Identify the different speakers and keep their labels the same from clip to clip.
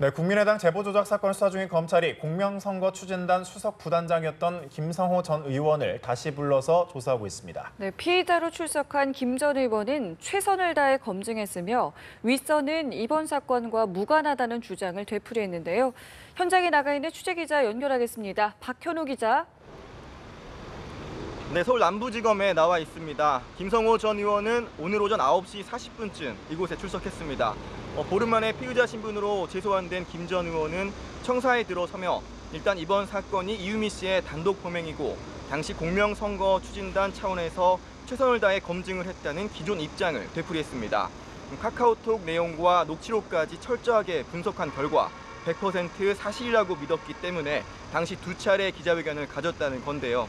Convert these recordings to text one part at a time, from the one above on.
Speaker 1: 네, 국민의당 제보조작 사건 수사 중인 검찰이 공명선거 추진단 수석 부단장이었던 김성호 전 의원을 다시 불러서 조사하고 있습니다.
Speaker 2: 네, 피의자로 출석한 김 전 의원은 최선을 다해 검증했으며 윗선은 이번 사건과 무관하다는 주장을 되풀이했는데요. 현장에 나가 있는 취재기자 연결하겠습니다. 박현우 기자.
Speaker 3: 네, 서울 남부지검에 나와 있습니다. 김성호 전 의원은 오늘 오전 9시 40분쯤 이곳에 출석했습니다. 보름 만에 피의자 신분으로 재소환된 김 전 의원은 청사에 들어서며 일단 이번 사건이 이유미 씨의 단독 범행이고 당시 공명선거 추진단 차원에서 최선을 다해 검증을 했다는 기존 입장을 되풀이했습니다. 카카오톡 내용과 녹취록까지 철저하게 분석한 결과 100% 사실이라고 믿었기 때문에 당시 2차례 기자회견을 가졌다는 건데요.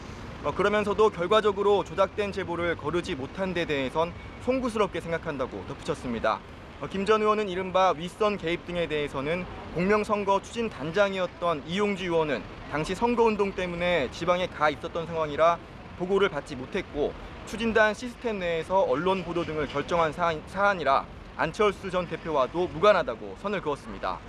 Speaker 3: 그러면서도 결과적으로 조작된 제보를 거르지 못한 데 대해선 송구스럽게 생각한다고 덧붙였습니다. 김 전 의원은 이른바 윗선 개입 등에 대해서는 공명선거 추진단장이었던 이용주 의원은 당시 선거운동 때문에 지방에 가 있었던 상황이라 보고를 받지 못했고 추진단 시스템 내에서 언론 보도 등을 결정한 사안이라 안철수 전 대표와도 무관하다고 선을 그었습니다.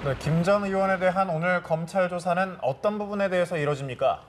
Speaker 1: 네, 김 전 의원에 대한 오늘 검찰 조사는 어떤 부분에 대해서 이뤄집니까?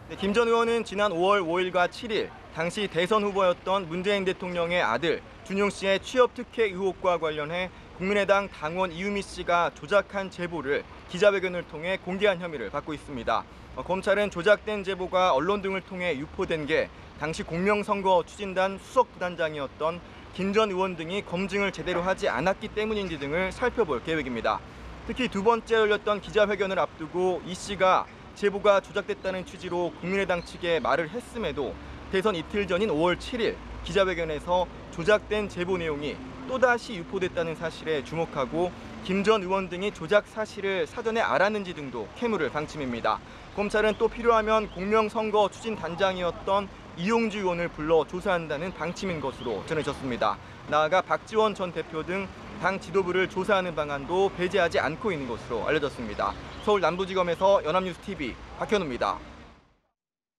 Speaker 3: 네, 김 전 의원은 지난 5월 5일과 7일 당시 대선 후보였던 문재인 대통령의 아들 준용 씨의 취업 특혜 의혹과 관련해 국민의당 당원 이유미 씨가 조작한 제보를 기자회견을 통해 공개한 혐의를 받고 있습니다. 검찰은 조작된 제보가 언론 등을 통해 유포된 게 당시 공명선거 추진단 수석 부단장이었던 김 전 의원 등이 검증을 제대로 하지 않았기 때문인지 등을 살펴볼 계획입니다. 특히 두 번째 열렸던 기자회견을 앞두고 이 씨가 제보가 조작됐다는 취지로 국민의당 측에 말을 했음에도 대선 이틀 전인 5월 7일 기자회견에서 조작된 제보 내용이 또다시 유포됐다는 사실에 주목하고 김 전 의원 등이 조작 사실을 사전에 알았는지 등도 캐물을 방침입니다. 검찰은 또 필요하면 공명선거 추진단장이었던 이용주 의원을 불러 조사한다는 방침인 것으로 전해졌습니다. 나아가 박지원 전 대표 등 당 지도부를 조사하는 방안도 배제하지 않고 있는 것으로 알려졌습니다. 서울 남부지검에서 연합뉴스TV 박현우입니다.